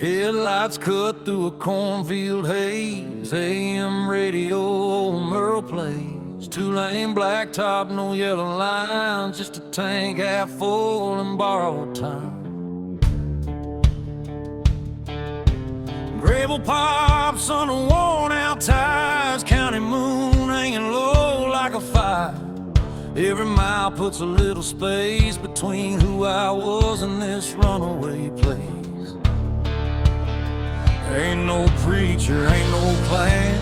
Headlights cut through a cornfield haze. AM radio, old Merle plays. Two-lane blacktop, no yellow lines. Just a tank half full and borrowed time. Gravel pops under worn-out tires. County moon hanging low like a fire. Every mile puts a little space between who I was and this runaway place. Ain't no preacher, ain't no plan,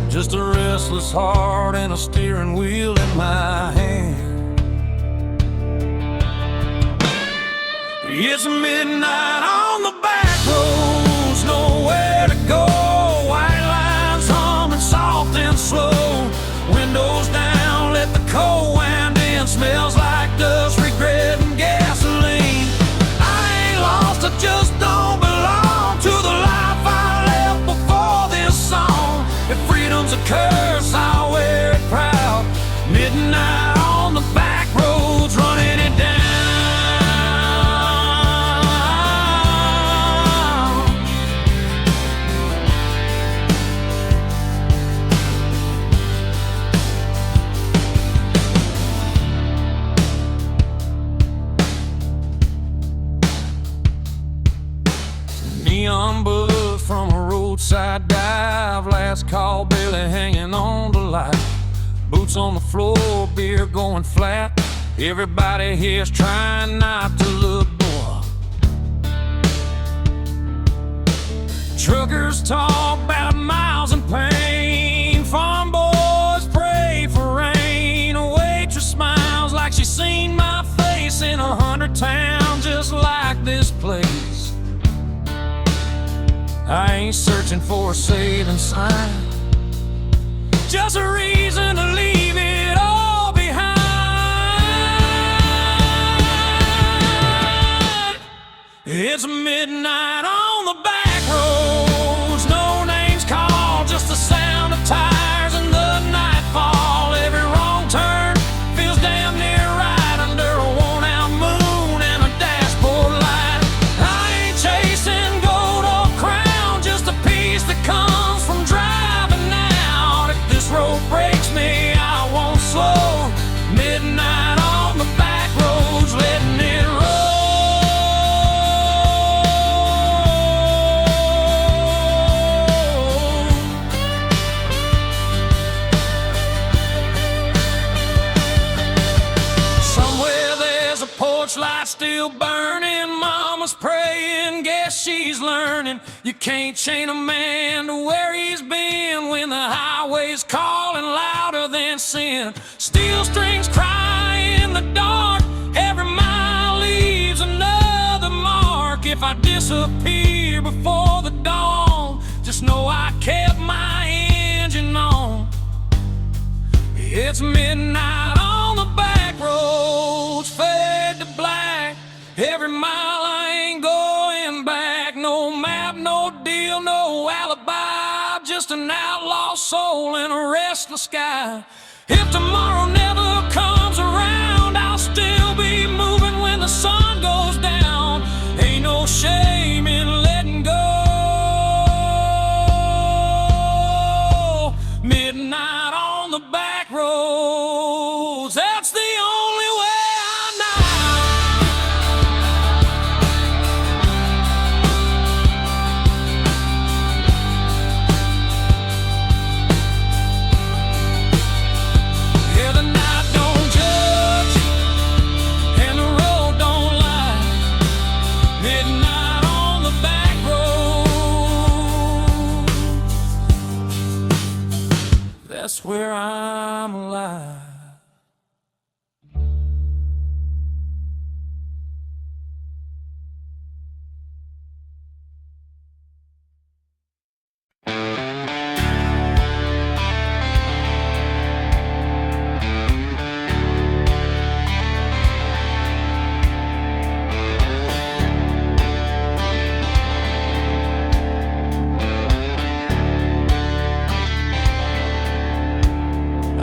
just a restless heart and a steering wheel in my hand. It's midnight on the back roads, nowhere to go. White lines humming soft and slow. Windows down, let the cold wind in. Smells like dust, regret, and gasoline. I ain't lost, I just don't belong to the life I left before this song. If freedom's a curse, I'll wear it proud. Midnight on the back roads, running it down. Neon buzz from a roadside dive. Last call, barely hanging on to life. Boots on the floor, beer going flat. Everybody here's trying not to look poor. Truckers talk about miles and pain. Farm boys pray for rain. A waitress smiles like she's seen my face in 100 towns just like this place. I ain't searching for a saving sign, just a reason to leave it all behind. It's midnight on the back roads, no names called, just the sound of tires and the nightfall. Every wrong turn feels damn near right under a worn-out moon and a dashboard light. I ain't chasing gold or crown, just a piece that comes from driving out. If this road breaks me, I won't slow. Midnight on the back roads, letting it roll. Somewhere there's a porch light still burning. Mama's praying, guess she's learning. You can't chain a man to where he's been when the highway's calling louder than sin. Steel strings cry in the dark, every mile leaves another mark. If I disappear before the dawn, just know I kept my engine on. It's midnight on the back roads, fade to black. Every mile I ain't going back. No map, no deal, no alibi. Just an outlaw soul in a restless sky. If tomorrow never comes around, I'll still be moving when the sun goes down. Ain't no shame in letting go. Midnight on the back roads, that's the only way I know. Yeah, the night don't judge and the road don't lie. Midnight on the back road, that's where I'm alive.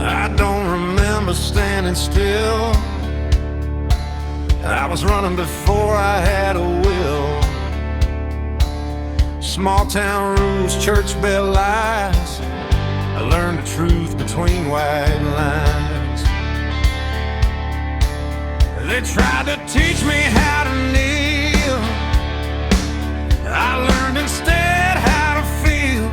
I don't remember standing still. I was running before I had a will. small town rules, church bell lies. I learned the truth between white lines. They tried to teach me how to kneel. I learned instead how to feel.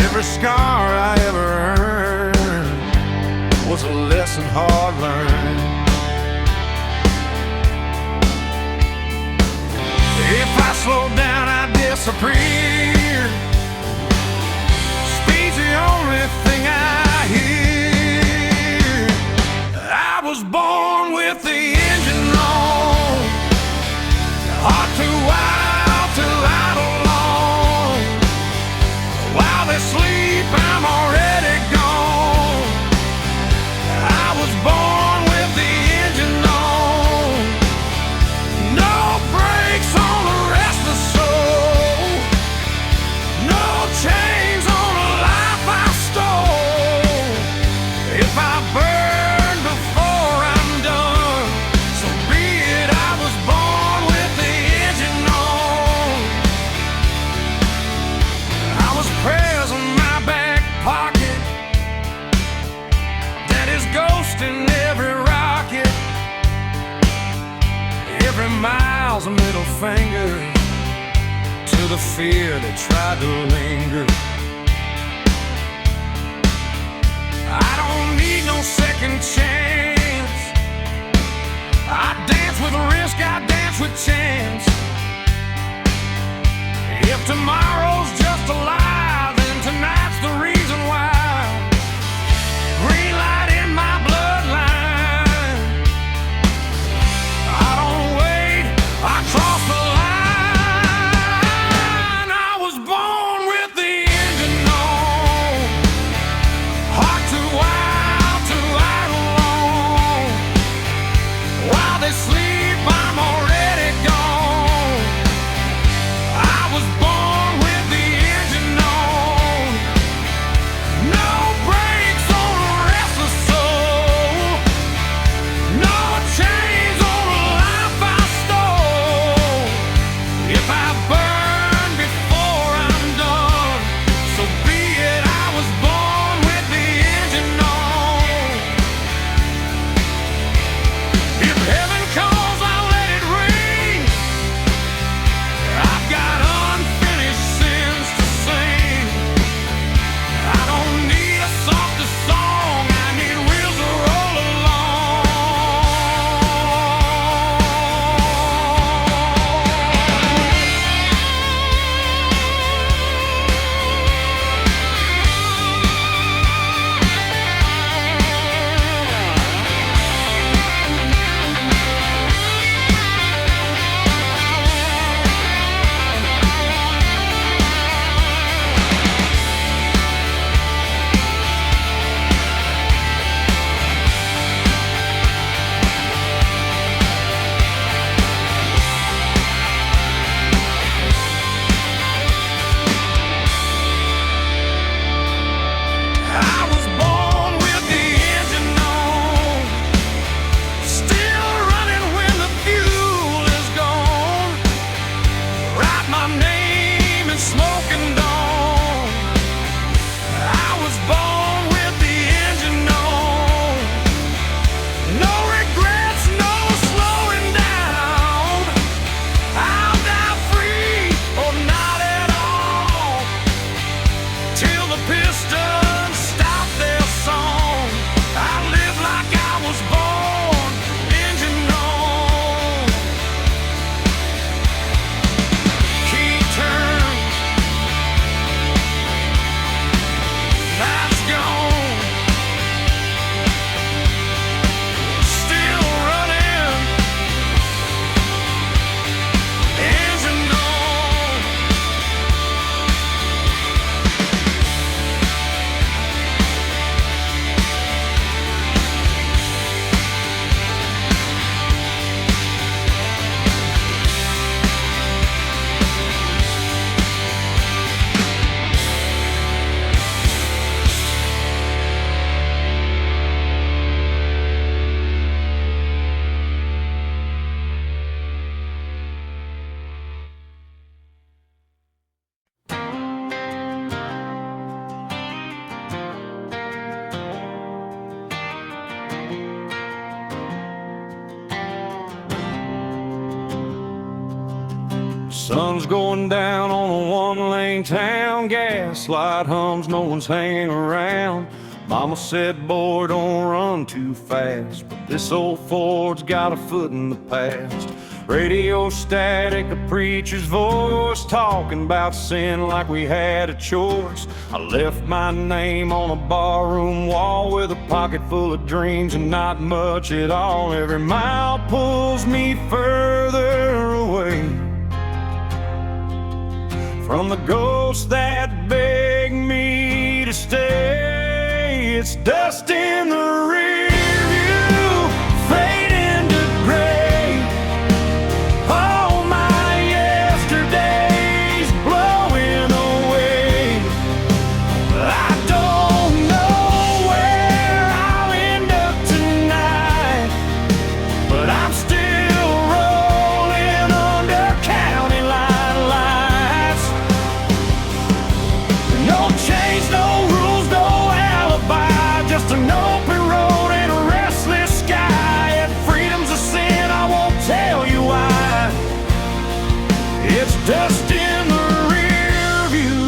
Every scar I ever earned was a lesson hard learned. If I slow down, I disappear. Speed's the only thing I hear. I was born with the engine on, heart too wild to idle long. While they sleep, I'm already gone. I was born with the engine on, no brakes on the restless soul, no chains on a life I stole. If I burn before I'm done, so be it. I was born with the engine on. I was prayers in my back pocket, Daddy's ghost in every rocket. Every mile's a middle finger to the fear that tried to linger. I don't need no second chance. I dance with risk, I dance with chance. If tomorrow's just a lie, then tonight's the reason why. Green light in my bloodline. I don't wait, I cross the line. I was born with the engine on, heart too wild to idle long. While they sleep, I'm Sun's going down on a one-lane town, gaslight hums, no one's hanging around. Mama said, boy, don't run too fast, but this old Ford's got a foot in the past. Radio static, a preacher's voice, talking about sin like we had a choice. I left my name on a barroom wall with a pocket full of dreams and not much at all. Every mile pulls me further away from the ghosts that beg me to stay. It's dust in the rear view, fading to gray. All my yesterdays blowing away. I don't know where I'll end up tonight, but I'm still rolling under county line lights. No change, no rules, no alibi, just an open road and a restless sky. If freedom's a sin, I won't tell you why. It's dust in the rear view,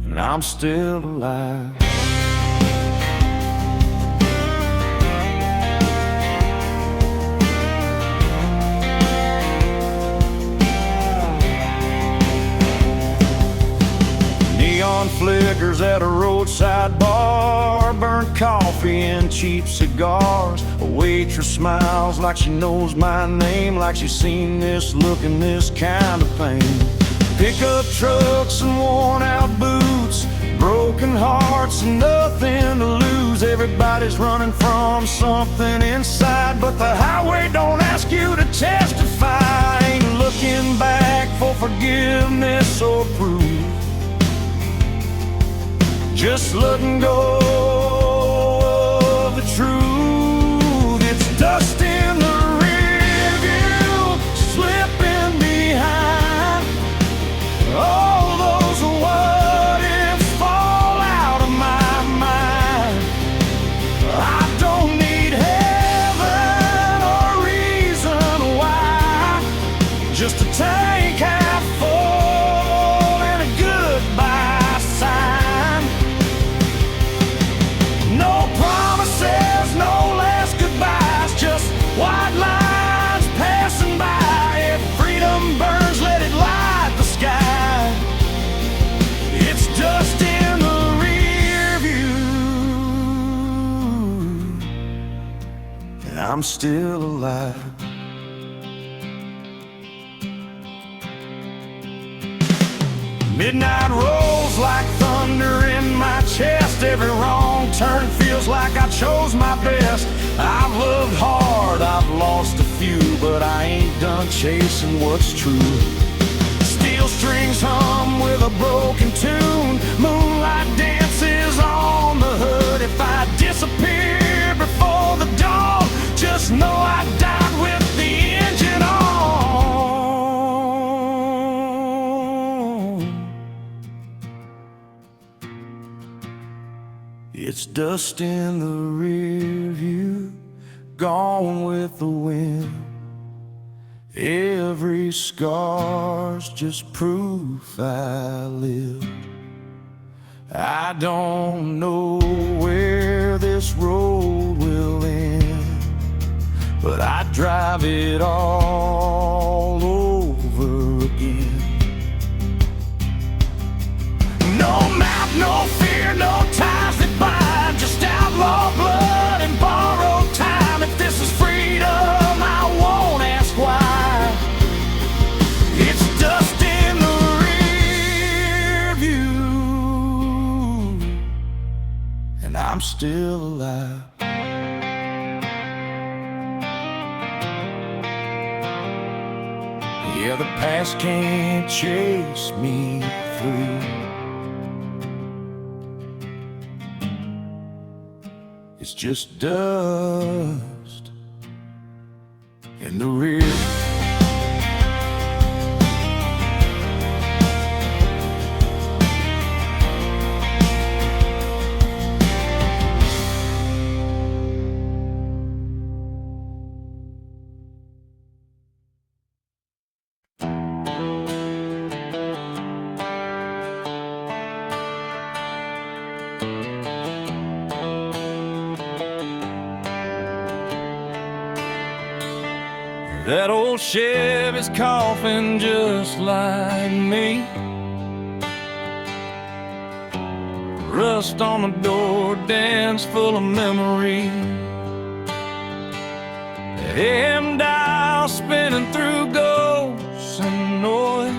and I'm still alive. Neon flickers at a roadside bar, burnt coffee and cheap cigars. A waitress smiles like she knows my name, like she's seen this look and this kind of pain. Pickup trucks and worn out boots, broken hearts and nothing to lose. Everybody's running from something inside, but the highway don't ask you to testify. Ain't looking back for forgiveness or proof, just letting go of the truth. It's dust in the rear view, slipping behind. All those what ifs fall out of my mind. I don't need heaven or reason why, just a tank half full and a goodbye sign. No promises, no last goodbyes, just white lines passing by. If freedom burns, let it light the sky. It's dust in the rear view, and I'm still alive. Midnight rolls like thunder in my chest. Every wrong turn feels like I chose my best. I've loved hard, I've lost a few, but I ain't done chasing what's true. Steel strings hum with a broken tune, moonlight dances on the hood. If I disappear before the dawn, just know I died with the engine on. It's dust in the rear view, gone with the wind. Every scar's just proof I live. I don't know where this road will end, but I drive it all over again. No map, no fear, no ties that bind, just outlaw blood and borrowed time. If this is freedom, I won't ask why. It's dust in the rear view, and I'm still alive. Yeah, the past can't chase me through. It's just dust in the rear. That old Chevy's coughing just like me. Rust on the door, dance full of memory. AM dial spinning through ghosts and noise.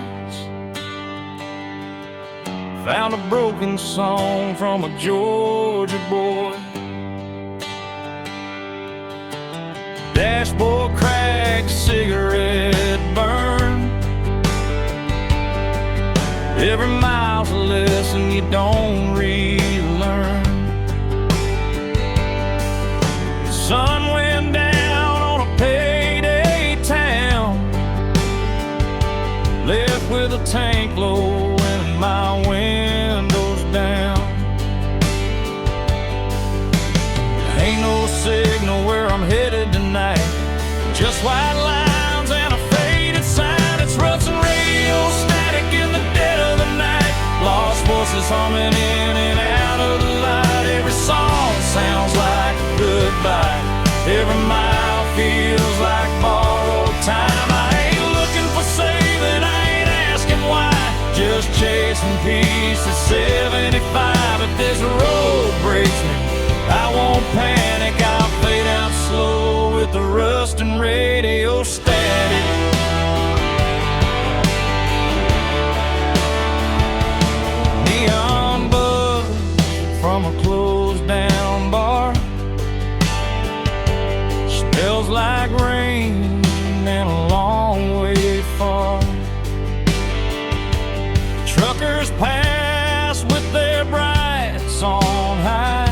Found a broken song from a Georgia boy. Dashboard crack, cigarette burn. Every mile's a lesson you don't relearn. The sun went down on a payday town, left with a tank low and my windows down. Ain't no signal where I'm headed tonight, just white lines and a faded sign. It's rustling radio static in the dead of the night, lost voices humming in and out of the light. Every song sounds like goodbye, every mile feels like borrowed time. I ain't looking for saving, I ain't asking why, just chasing peace at 75. If this road breaks me, I won't panic, I'll fade out slow with the rust and radio static. Neon buzz from a closed down bar, smells like rain and a long way far. Truckers pass with their brights on high,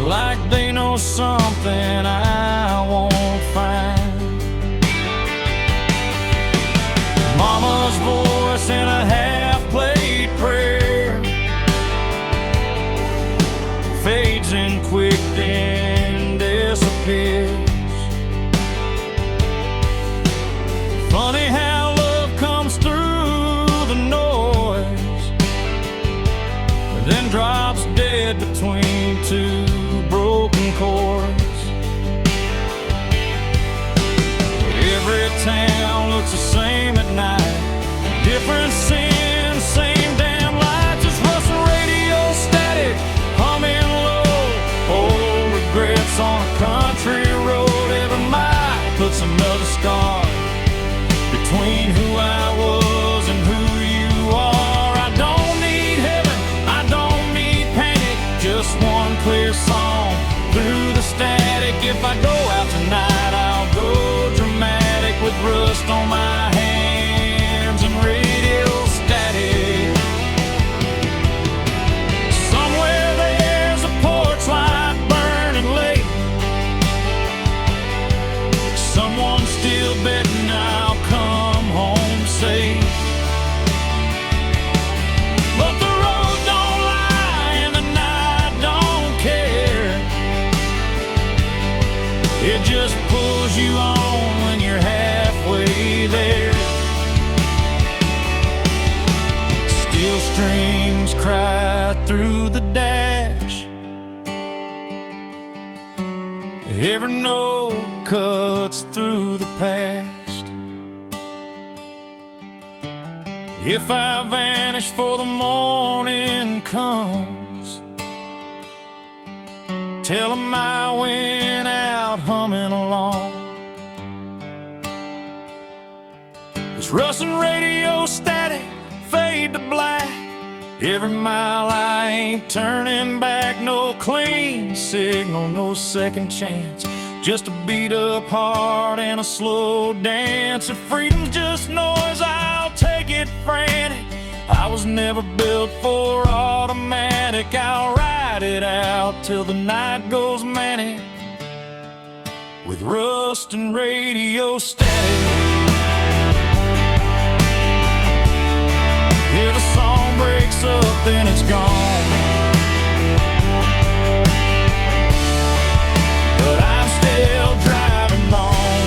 like they know something I won't find. Mama's voice in a half-played prayer fades in quick, then disappears. Funny how love comes through the noise, then drops dead between two broken chords. Every town looks the same at night, different sin, same damn light. Just rustling radio static, humming low, old regrets on a country road. Every mile puts another scar between who I was and who you are. I don't need heaven, I don't need panic, just one clear song through the static. If I go out tonight, I'll go dramatic with rust on my hands and radio static. Somewhere there's a porch light burning late, someone's still betting I'll come home safe. But the road don't lie and the night don't care, it just pulls you on when you're halfway there. Steel strings cry through the dash, every note cuts through the past. If I vanish before the morning comes, tell 'em I went out humming along. This rustling radio static, fade to black, every mile I ain't turning back. No clean signal, no second chance, just a beat up heart and a slow dance. If freedom's just noise, I'll take it frantic. I was never built for automatic, I'll ride it out till the night goes manic with rust and radio static. Hear the song breaks up, then it's gone, but I'm still driving on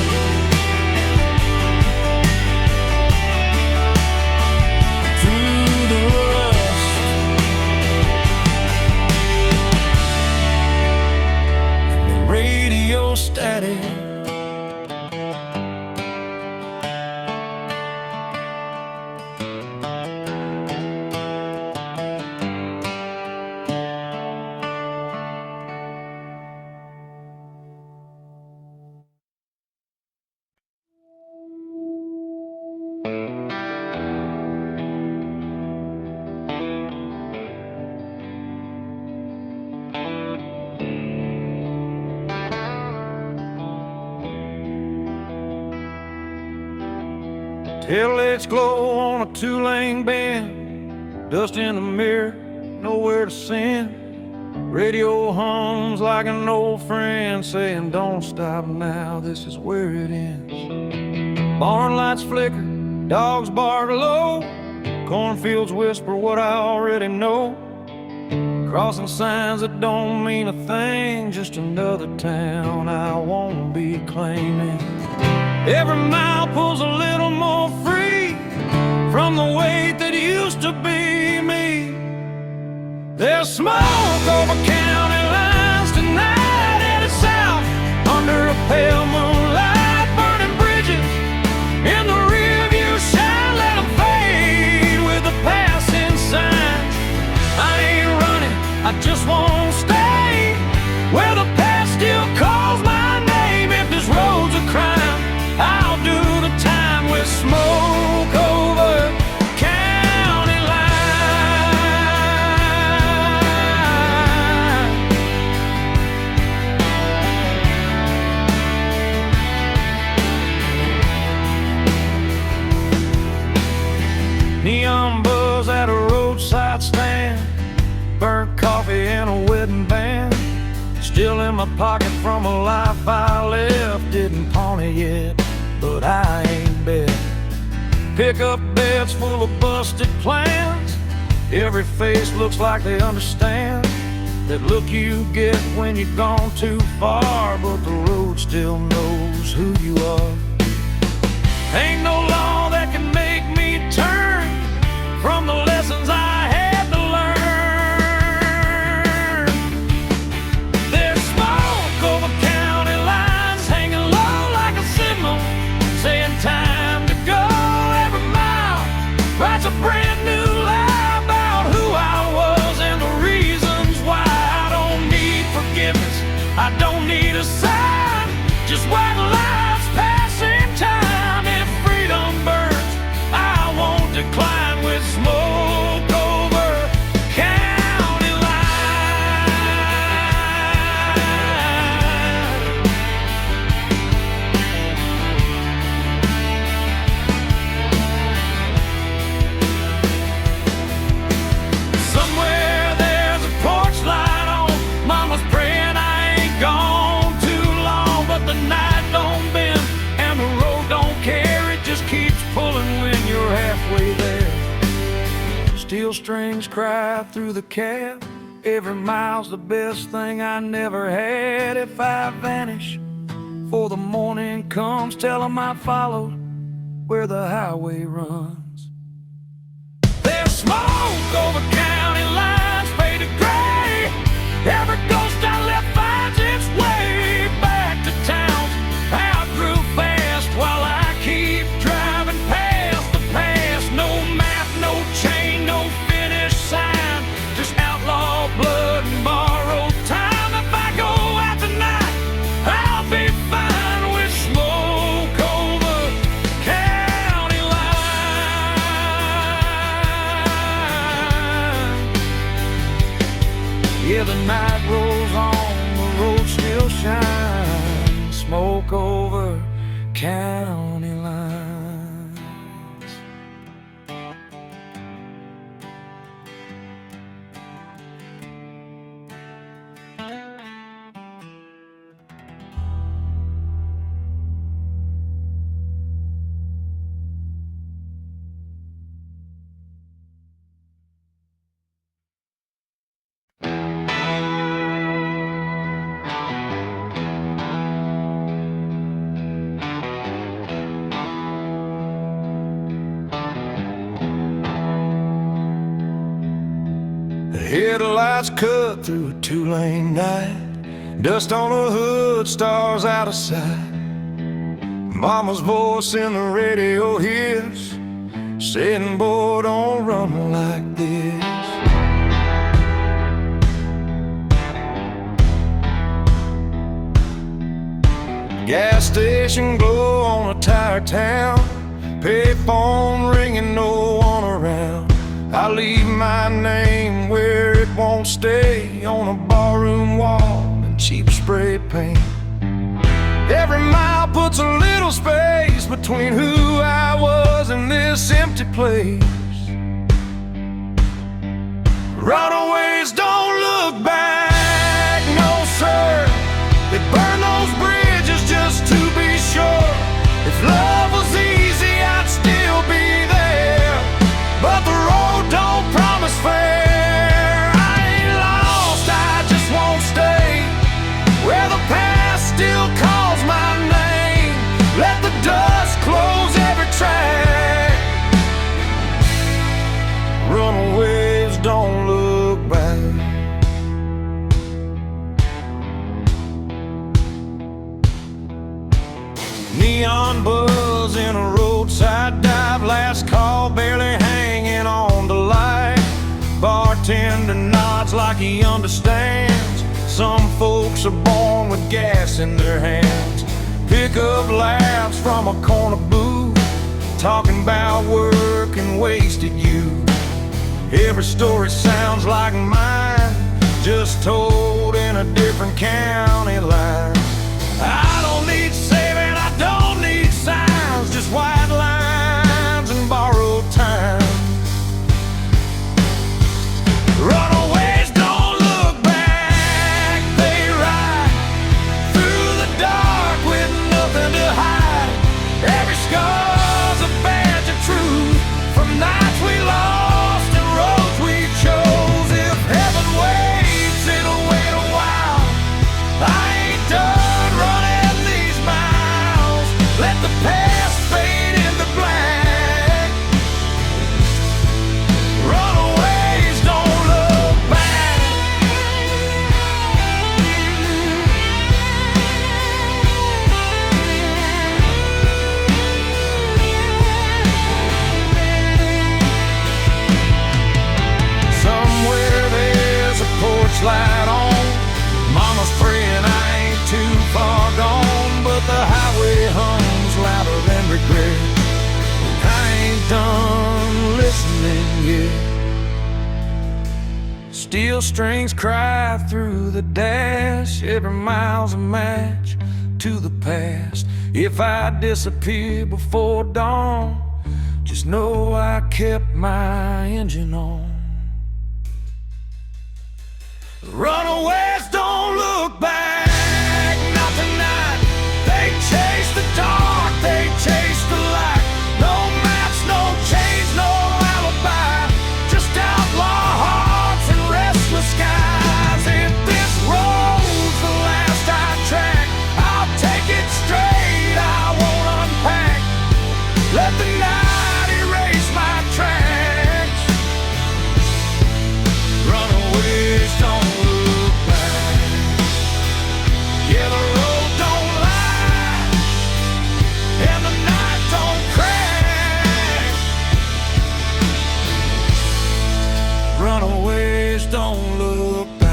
through the rust and radio static. Headlights glow on a two-lane bend, dust in the mirror, nowhere to send. Radio hums like an old friend saying, don't stop now, this is where it ends. Barn lights flicker, dogs bark low, cornfields whisper what I already know. Crossing signs that don't mean a thing, just another town I won't be claiming. Every mile pulls a little more free from the weight that used to be me. There's smoke over county lines tonight, headed south under a pale moonlight, burning bridges in the rearview shine. Let them fade with the passing signs. I ain't running, I just won't stay where the past still calls my name. If this road's a crime, I'll do the time with smoke over county line. Neon buzz at a roadside stand, burnt coffee and a wedding band, still in my pocket from a life I left. Didn't pawn it yet, but I ain't bet. Pickup beds full of busted plans, every face looks like they understand that look you get when you've gone too far, but the road still knows who you are. Ain't no law that can make me turn from the lessons I had to learn. There's smoke over county lines, hanging low like a signal, saying time to go. Every mile writes a brand new lie about who I was and the reasons why. I don't need forgiveness, I don't need a sign, just white lights passing time. If freedom burns, I won't decline with smoke over county line. Somewhere there's a porch light on, mama's praying I ain't gone too long, but the night don't bend and the road don't care, it just keeps pulling when you're halfway there. Steel strings cry through the cab, every mile's the best thing I never had. If I vanish before the morning comes, tell 'em I followed where the highway runs. There's smoke over county lines, faded gray, every ghost I left finds its way back to town. I grew fast while I keep driving past the past. No map, no chain, no finish sign, just outlaw blood and borrowed time. If I go out tonight, I'll be fine with smoke over county line. Yeah, the night rolls on, the road still shines, smoke over county lines. The headlights cut through a two-lane night, dust on the hood, stars out of sight. Mama's voice in the radio hears, saying, boy, don't run like this. Gas station glow on a tired town, payphone ringing, no one around. I leave my name where it won't stay, on a barroom wall in cheap spray paint. Every mile puts a little space between who I was and this empty place. Runaways don't look back, no sir. They burn those bridges just to be sure. If love was easy, I'd still be there, but the road don't promise fair. I ain't lost, I just won't stay where the past still calls my name. Let the dust close every track. Runaways don't look back. Neon buzz in a roadside dive, last call barely hanging on the light. Bartender nods like he understands. Some folks are born with gas in their hands. Pick up laughs from a corner booth, talking about work and wasted youth. Every story sounds like mine, just told in a different county line. I don't need saving, I don't need signs, just white lines and borrowed time. Runaways don't look back, they ride through the dark with nothing to hide. Every scar's a badge of truth, from nights we lost and roads we chose. If heaven waits, it'll wait a while. I ain't done running these miles. Let the past fade into black. Runaways don't look back. Somewhere there's a porch light on. Mama's praying I ain't too far gone, but the highway hums louder than regret. I ain't done listening yet. Steel strings cry through the dash. Every mile's a match to the past. If I disappear before dawn, just know I kept my engine on. Runaways don't look back, not tonight. They chase the dark, they chase the light. No maps, no chains, no alibi, just outlaw hearts and restless skies. If this road's the last I track, I'll take it straight, I won't unpack. Let the night erase my tracks. Runaways don't look back. Yeah, the road don't lie, and the night don't crack. Runaways don't look back.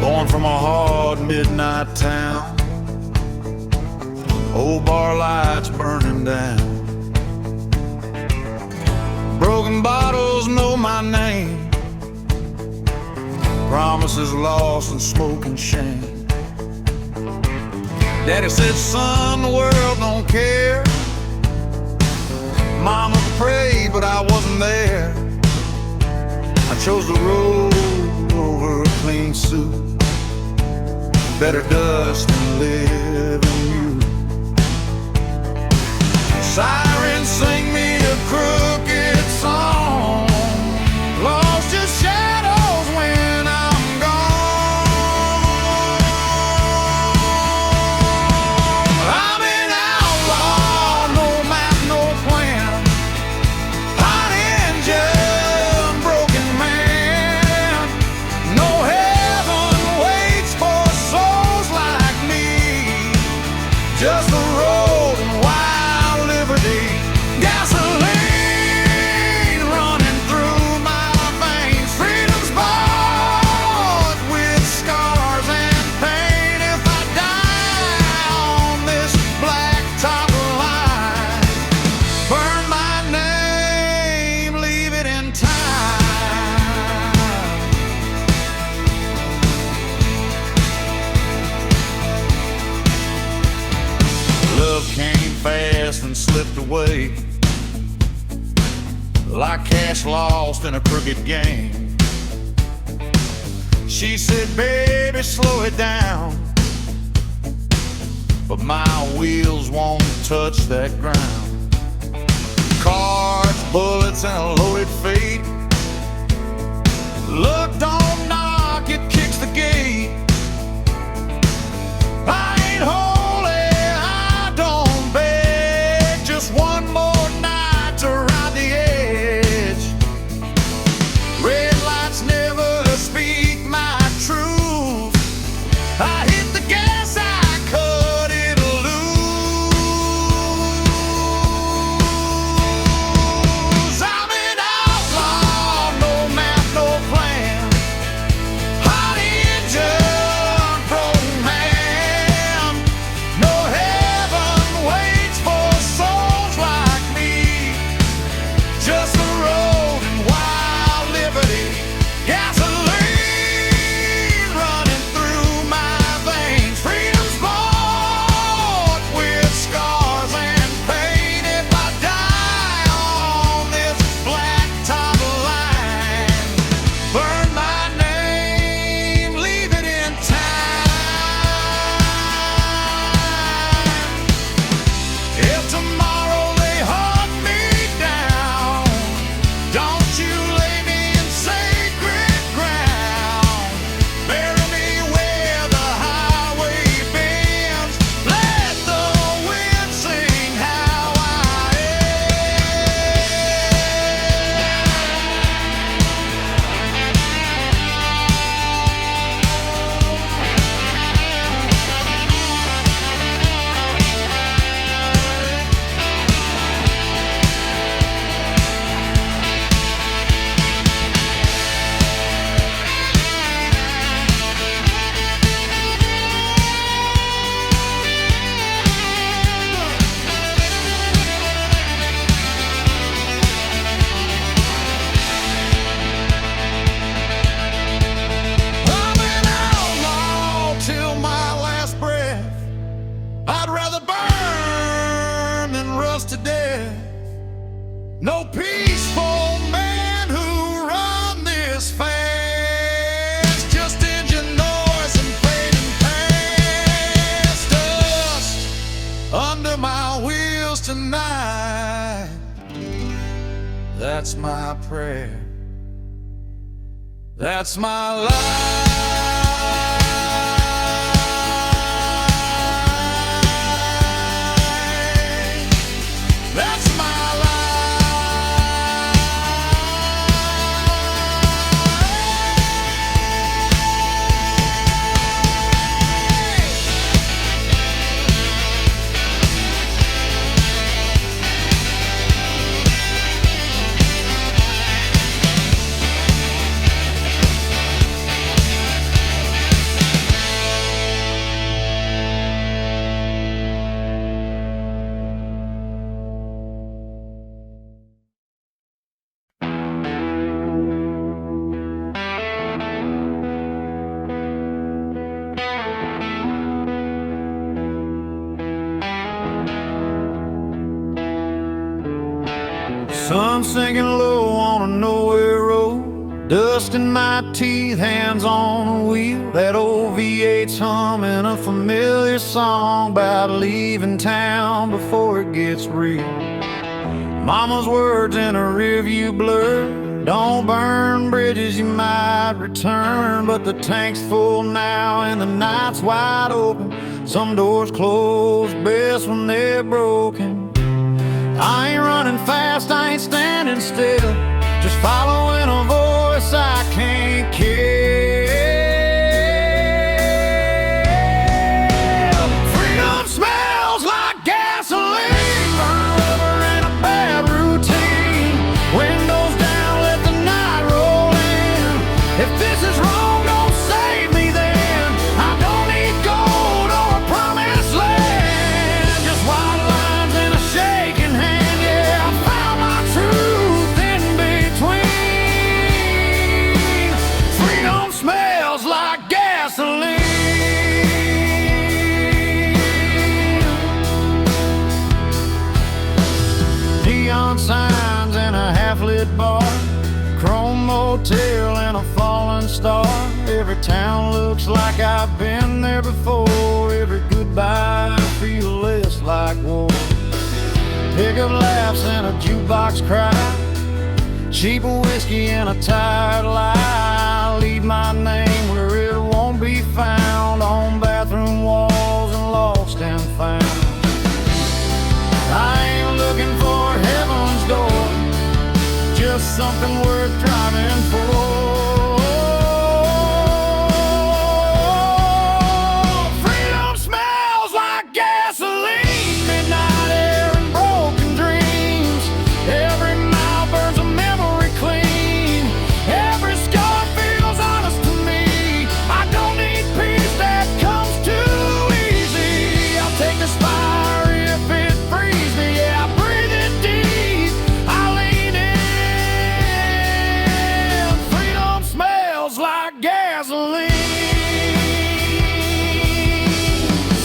Born from a hard midnight town, old bar lights burning down. Broken bottles know my name, promises lost and smoke and shame. Daddy said, son, the world don't care. Mama prayed, but I wasn't there. I chose the road over a clean suit, better dust than live in you. Sirens sing me a crooked song, lost your shadows when I'm gone. I'm an outlaw, no map, no plan, hot engine, broken man. and slipped away like cash lost in a crooked game. She said, baby, slow it down, but my wheels won't touch that ground. Cards, bullets, and a loaded fate. Luck don't knock, it kicks the gate. I ain't holy, I don't beg, just one more night to ride the edge. Red lights never speak my truth. I hit the gas, I cut it loose. I'm an outlaw, no map, no plan. Hot engine man. No heaven waits for souls like me. Just the road and wild liberty. Gasoline running through my veins. Freedom's bought with scars and pain. If I die on this black top line, burn my name, leave it in time. If tomorrow they hunt me down, don't you lay me in sacred ground. Bury me where the highway bends. Let the wind sing how I I'm an outlaw till my last breath. I'd rather burn than rust to death. No peaceful man who run this fast. Just engine noise and fading past us under my wheels tonight. That's my prayer. That's my life. That's my sun sinking low on a nowhere road. Dust in my teeth, hands on the wheel. That old V8's humming a familiar song about leaving town before it gets real. Mama's words in a rearview blur. Don't burn bridges, you might return. But the tank's full now and the night's wide open. Some doors close best when they're broken. I ain't running fast, I ain't standing still, just following a voice I can't kill. Freedom smells like gasoline, burn rubber and a bad routine. Windows down, let the night roll in. If this is wrong, don't save me then. I don't need gold or a promised land, just white lines and a shaking hand. Yeah, I found my truth in between. tail and a falling star. Every town looks like I've been there before. Every goodbye feels less like war. Pickup laughs and a jukebox cry, cheap whiskey and a tired lie. Leave my name where it won't be found, on bathroom walls and lost and found. I ain't looking for heaven's door, just something worth driving for. Freedom smells like gasoline, midnight air and broken dreams. Every mile burns a memory clean. Every scar feels honest to me. I don't need peace that comes too easy. I'll take this fire if it frees me. Yeah, I breathe it deep, I lean in. Freedom smells like gasoline.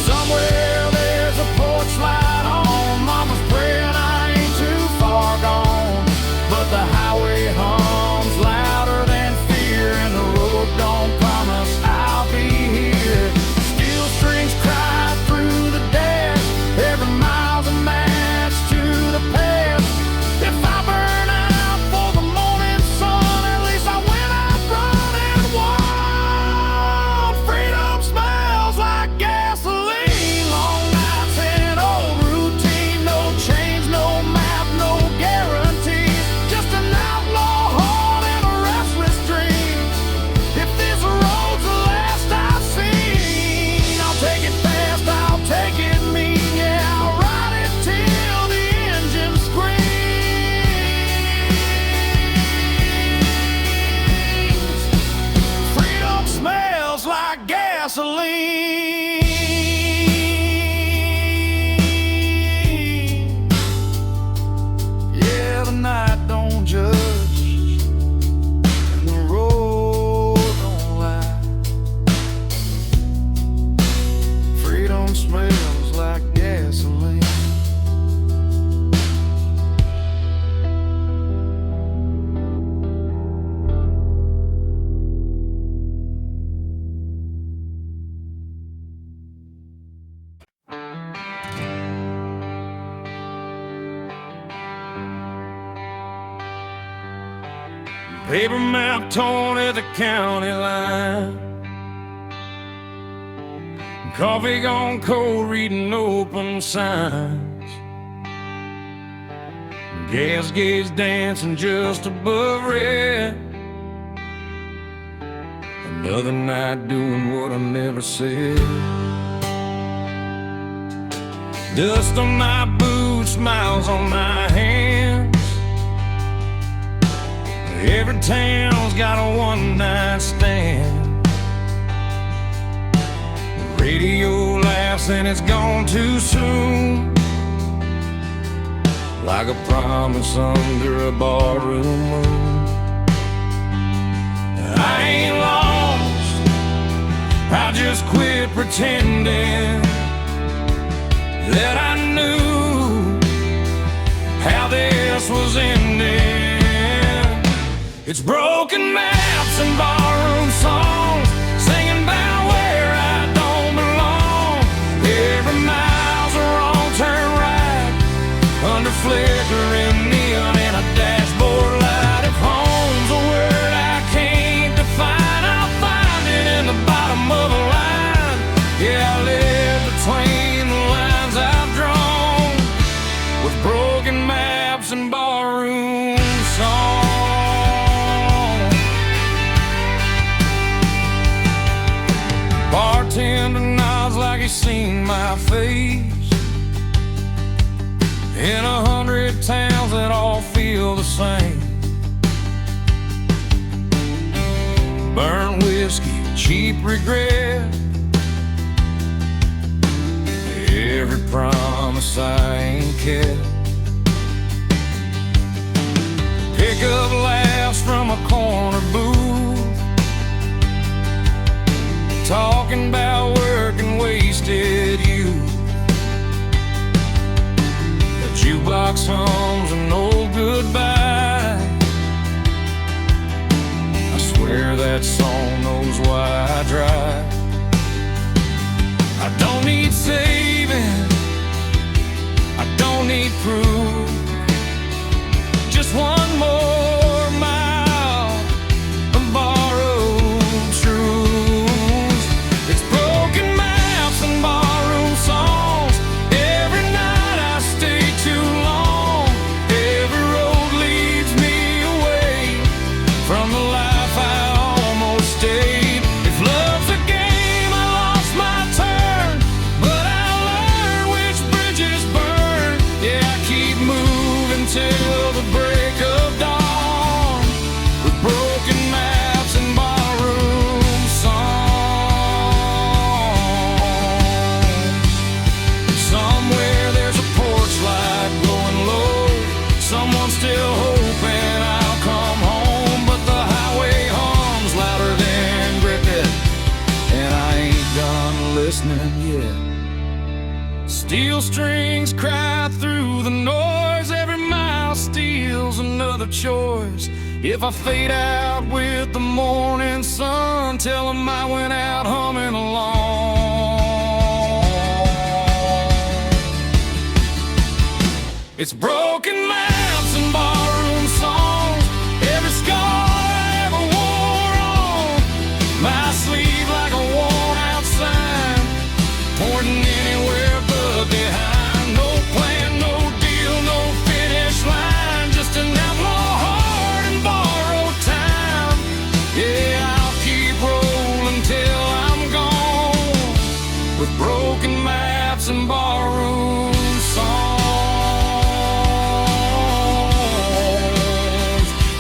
Somewhere there's a porch light on. Mama's praying I ain't too far gone, but the highway hums louder than fear, and the road don't promise I'll be here. Steel strings cry through the dash, every mile's a match to the past. If I burn out for the morning sun, at least I went out running wild. Freedom smells like gasoline, long nights and old routine. No chains, no map, no guarantees, just an outlaw heart and a restless dream. If this road's the last I've seen, I'll take it fast, I'll take it mean. Yeah, I'll ride it till the engine screams. Freedom smells like gasoline. Yeah, the night don't judge and the road don't lie. Freedom smells like gasoline. Paper map torn at the county line, coffee gone cold, reading open signs. Gas gauge dancing just above red. Another night doing what I never said. Dust on my boots, smiles on my hands. Every town's got a one-night stand. The radio laughs and it's gone too soon, like a promise under a barroom moon. I ain't lost, I just quit pretending that I knew how this was ending. It's broken maps and barroom songs, singing about where I don't belong. Every mile's a wrong turn right, under flickering neon and a dashboard light. If home's a word I can't define, I'll find it in the bottom of a line. Yeah, I live between the lines I've drawn, with broken maps and barroom songs. Bartender nods like he's seen my face in 100 towns that all feel the same. Burnt whiskey, cheap regret, every promise I ain't kept. Pickup laughs from a corner booth, talking about work and wasted youth. The jukebox hums an old goodbye, why I drive. I don't need saving, I don't need proof, just one more mile of borrowed truths. It's broken maps and barroom songs. Every night I stay too long. Every road leads me away from the life I almost stayed. If love's a game, I lost my turn, but I learned which bridges burn. Yeah, I keep moving till the break of dawn, with broken maps and barroom songs. Somewhere there's a porch light glowing low, someone still hoping I'll come home, but the highway hums louder than cricket, and I ain't done listening yet. Steel strings cry through the noise, every mile steals another choice. If I fade out with the morning sun, tell 'em I went out humming along. It's broken maps and barroom songs, every scar I ever wore on my sleeve like a worn out sign, pointing anywhere but behind. No plan, no deal, no finish line, just an outlaw heart and borrowed time. Yeah, I'll keep rolling till I'm gone, with broken maps and barroom songs.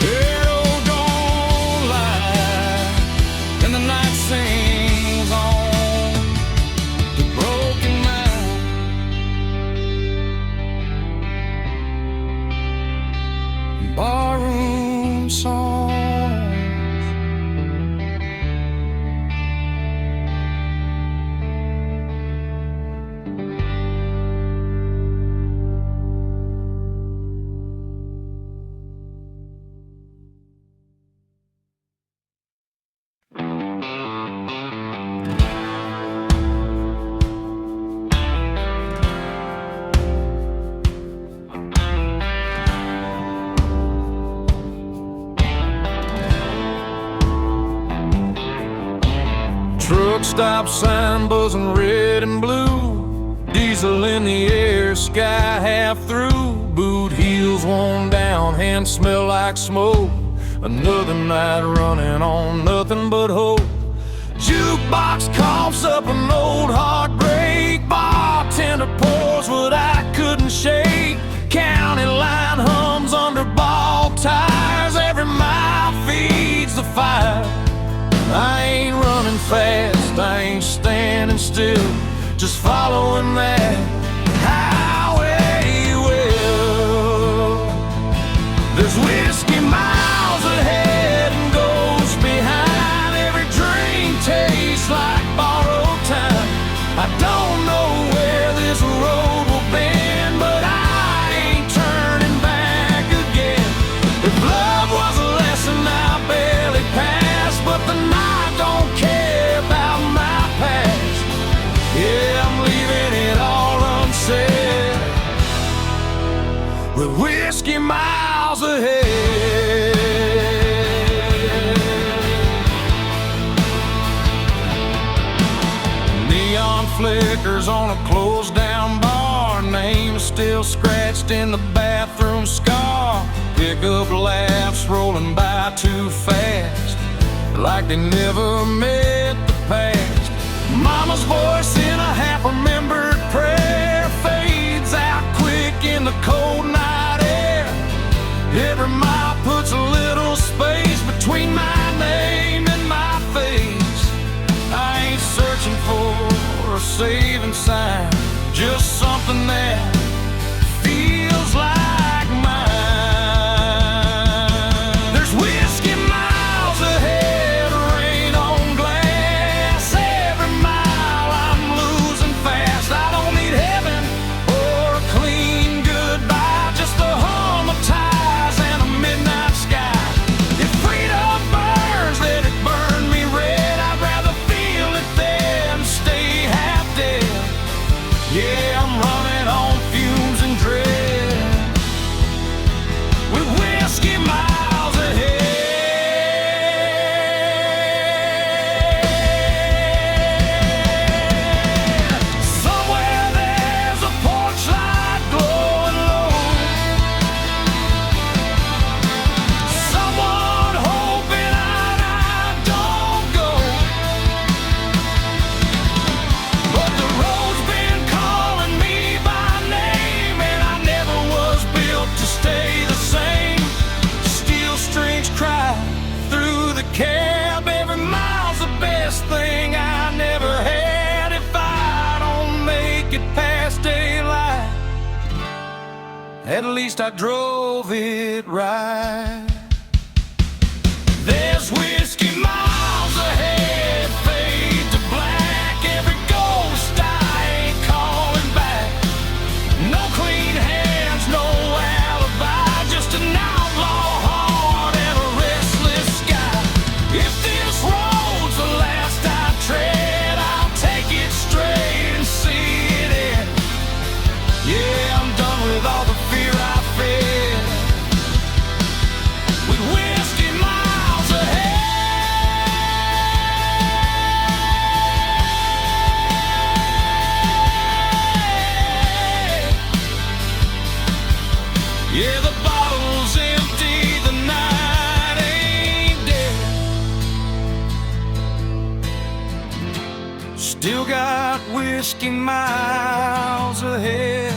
Arrow don't lie, and the night sings on, the broken map, barroom songs. Truck stop sign buzzing red and blue, diesel in the air, sky half through. Boot heels worn down, hands smell like smoke. Another night running on nothing but hope. Jukebox coughs up an old heartbreak, bartender pours what I couldn't shake. County line hums under ball tires, every mile feeds the fire. I ain't running fast, I ain't standing still, just following that highway will. There's whiskey miles ahead and ghosts behind. Every drink tastes like borrowed time. I don't know where this road will bend, but I ain't turning back again. If love was a lesson I barely passed, but the night don't care about my past. Yeah, I'm leaving it all unsaid, with whiskey miles ahead. Neon flickers on a closed down bar, name is still scratched in the bathroom scar. Pickup laughs rolling by too fast, like they never met the past. Mama's voice in a half-remembered prayer fades out quick in the cold night air. Every mile puts a little space between my name and my face. I ain't searching for a saving sign, just something that feels like mine. There's whiskey miles ahead, rain on glass. Every mile I'm losing fast. I at least I drove it right. There's whiskey miles ahead, fade to black. Every ghost I ain't calling back. No clean hands, no alibi, just an outlaw heart and a restless sky. If this road's the last I tread, I'll take it straight and see it in. Yeah, I'm done with all the fear I fed. With whiskey miles ahead. Yeah, the bottle's empty, the night ain't dead. Still got whiskey miles ahead.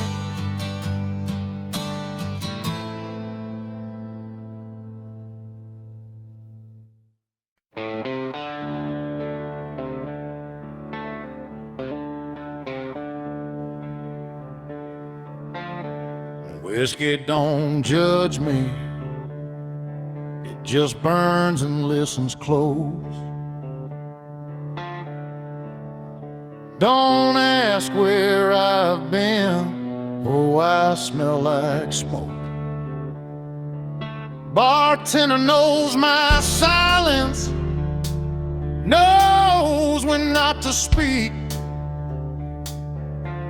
Whiskey don't judge me, it just burns and listens close. Don't ask where I've been or why I smell like smoke. Bartender knows my silence, knows when not to speak.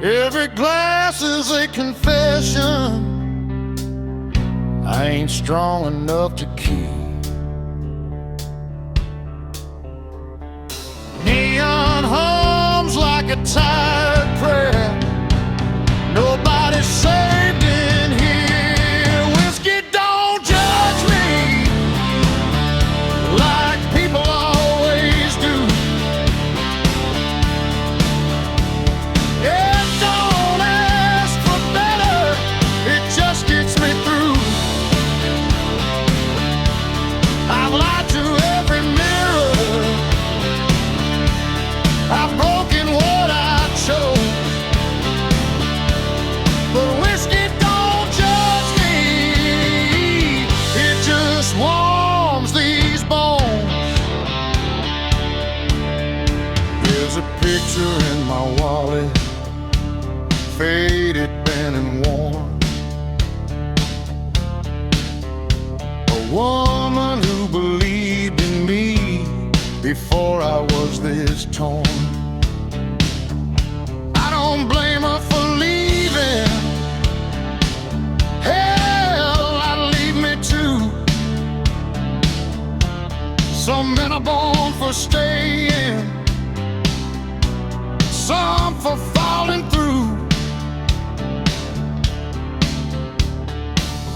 Every glass is a confession I ain't strong enough to keep. Neon hums like a tired prayer. Nobody's saved in here. Whiskey don't judge me like people always do. It don't ask for better, it just gets me through. I've lied to every mirror, I've broken what I chose. But whiskey don't judge me, it just warms these bones. There's a picture in my wallet, faded, bent and worn. A woman who believed in me before I was this torn. I don't blame her for leaving. Hell, I'd leave me too. Some men are born for staying, some for falling through.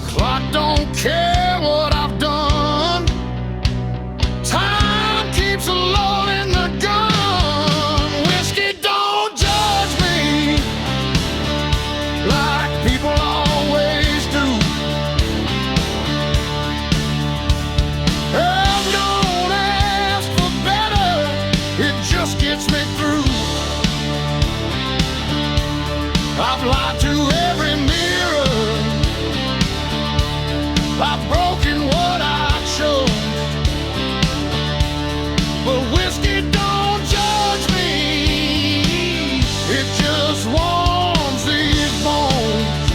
Clock don't care what I've done. Time keeps loading the gun. Whiskey don't judge me like people always do. Hell don't ask for better, it just gets me through. I've lied to every mirror, I've broken what I chose. But whiskey don't judge me, it just warms these bones.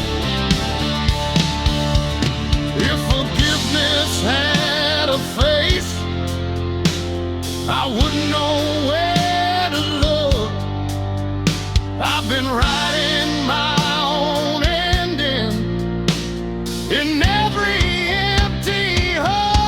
If forgiveness had a face, I wouldn't know where to look. I've been writing my own ending in every empty hug.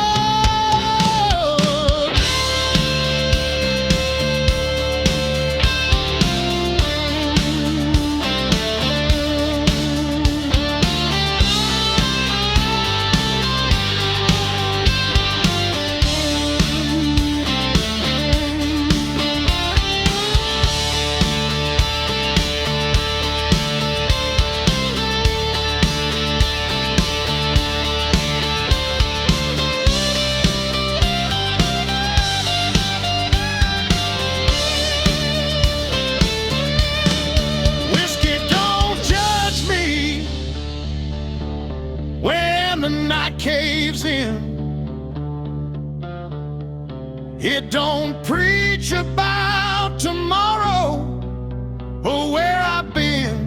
It don't preach about tomorrow or where I've been.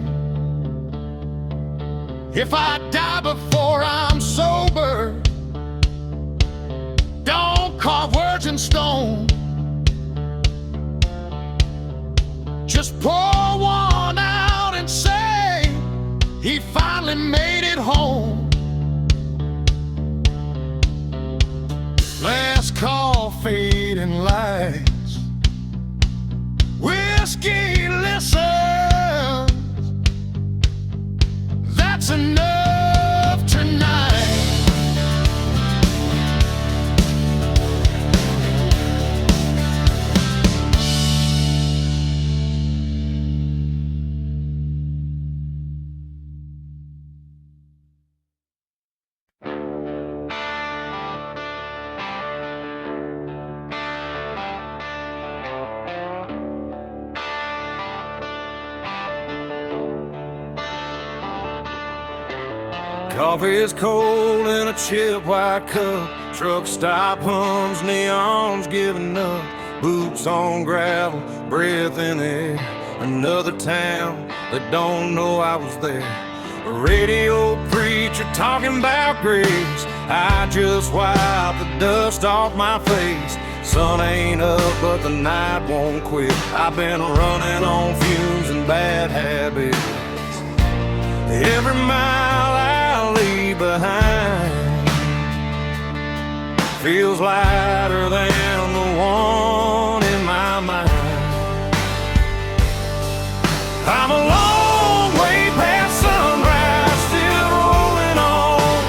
If I die before I'm sober, don't carve words in stone. Just pour one out and say he finally made it home. Last call, fading lights. Whiskey listens. That's enough tonight. Coffee is cold in a chip white cup. Truck stop hums, neons giving up. Boots on gravel, breath in the air. Another town that don't know I was there. A radio preacher talking about grace. I just wipe the dust off my face. Sun ain't up, but the night won't quit. I've been running on fumes and bad habits. Every mile I leave behind feels lighter than the one in my mind. I'm a long way past sunrise, still rolling on,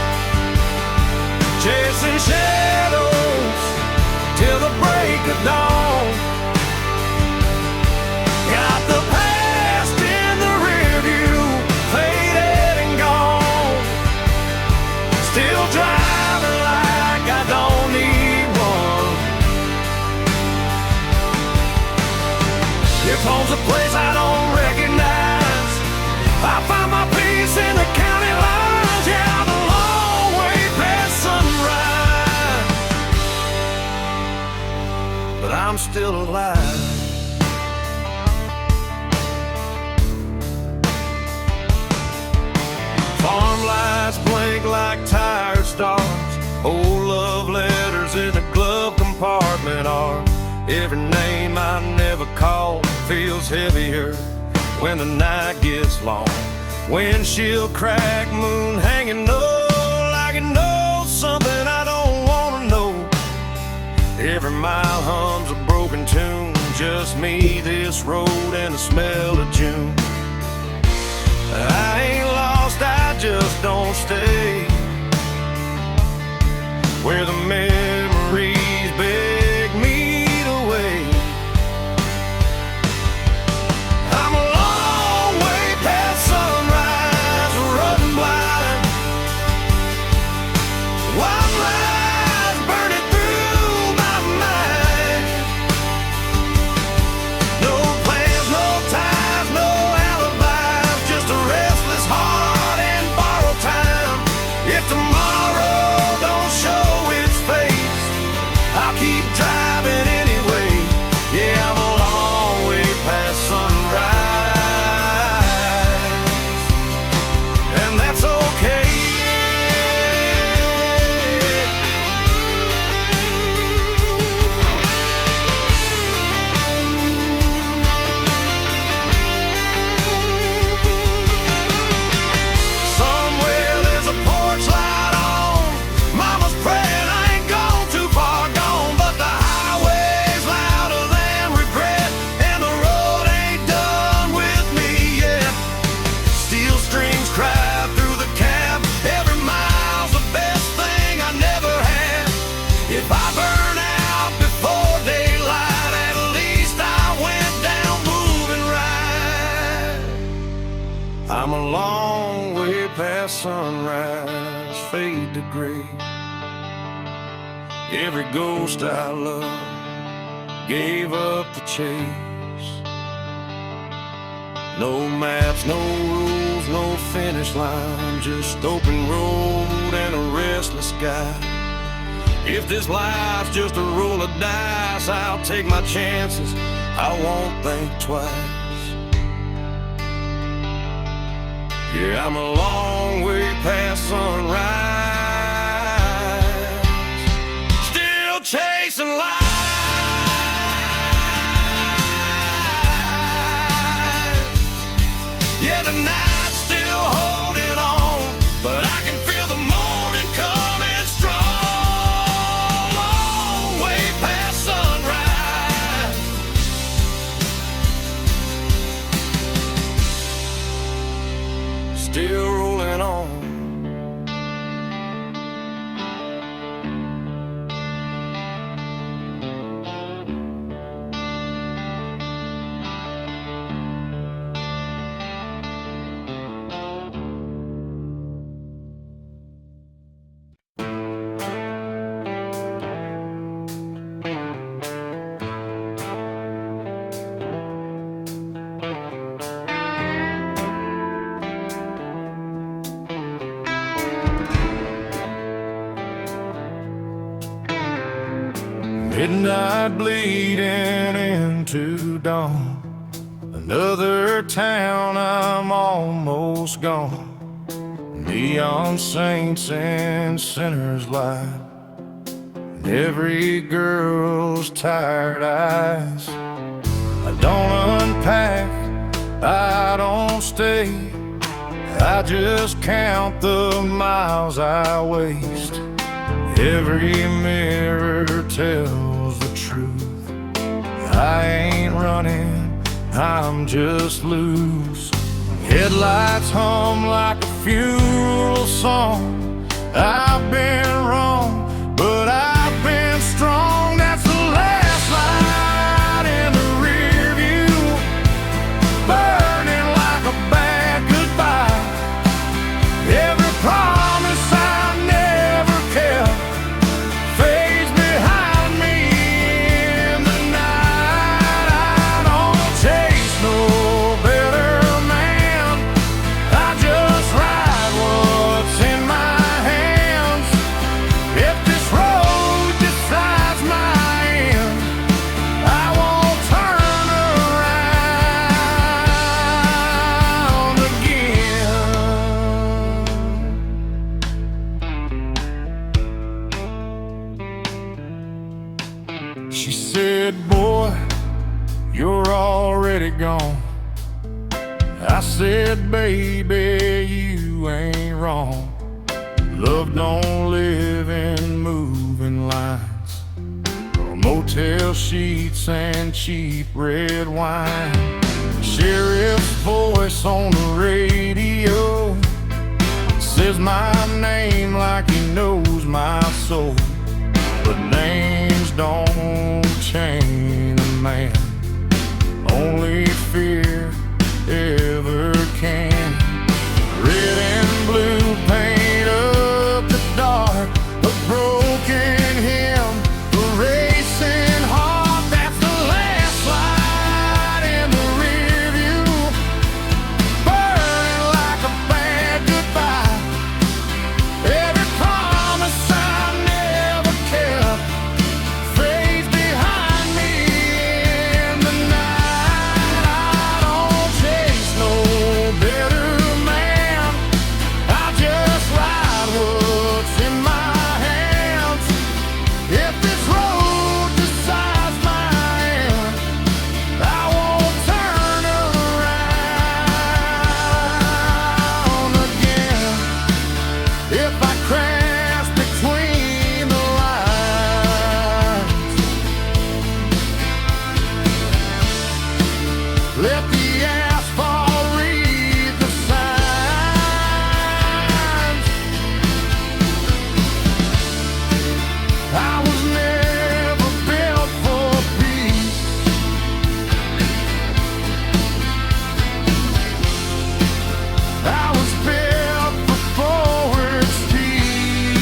chasing shadows till the break of dawn. Got the past in the rear view, faded and gone. Still driving like I don't need one. If home's a place I don't recognize, I find my peace in the county lines. Yeah, I'm a long way past sunrise, but I'm still alive. Farm lights blink like tired stars. Old love letters in the glove compartment are. Every name I never called feels heavier when the night gets long. Windshield crack, moon hanging low, like it knows something I don't wanna know. Every mile hums a broken tune, just me, this road, and the smell of June. I ain't lost, I just don't stay where the memories beg me to wait. I'm a long way past sunrise, running blind. Wild lies burning through my mind. No plans, no ties, no alibis, just a restless heart and borrowed time. If tomorrow don't show its face, I'll keep driving anyway. Yeah, I'm a long way past sunrise, and that's okay. Somewhere there's a porch light on. Mama's praying I ain't gone too far gone, but the highway's louder than regret, and the road ain't done with me yet. Steel strings cry through the cab. Every mile's the best thing I never had. If I burn out before daylight, at least I went down moving right. I'm a long way past sunrise, fade to gray. Every ghost I love gave up the chase. No maps, no rules, no finish line, just open road and a restless sky. If this life's just a roll of dice, I'll take my chances, I won't think twice. Yeah, I'm a long way past sunrise, still chasing life. Yeah, the night's still holding on, but I can feel the morning coming strong. Long way past sunrise, still rolling on. Midnight bleeding into dawn, another town, I'm almost gone. Neon saints and sinners lie, and every girl's tired eyes. I don't unpack, I don't stay, I just count the miles I waste. Every mirror tells the truth, I ain't running, I'm just loose. Headlights hum like a funeral song. I've been wrong, but I've been strong. That's the last light in the rear view, burning like a bad goodbye. Every promise I never kept fades behind me in the night. I don't chase no better man, I just ride what's in my hands. If this road decides my end, I won't turn around again. She said, boy, you're already gone. I said, baby, you ain't wrong. Love don't live in moving lines, or motel sheets and cheap red wine. Sheriff's voice on the radio says my name like he knows my soul. But names don't change a man, only fear ever can. Red and blue paint up the dark, a broken hymn, a racing heart. That's the last light in the rear view, burning like a bad goodbye. Every promise I never kept fades behind me in the night. I don't chase no better man, I just ride what's in my hands. If this road decides my end, I won't turn around again. If I crash between the lines, let the asphalt read the signs. I was never built for peace, I was built for forward speed.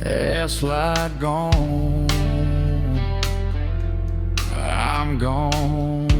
S-Light gone, I'm gone.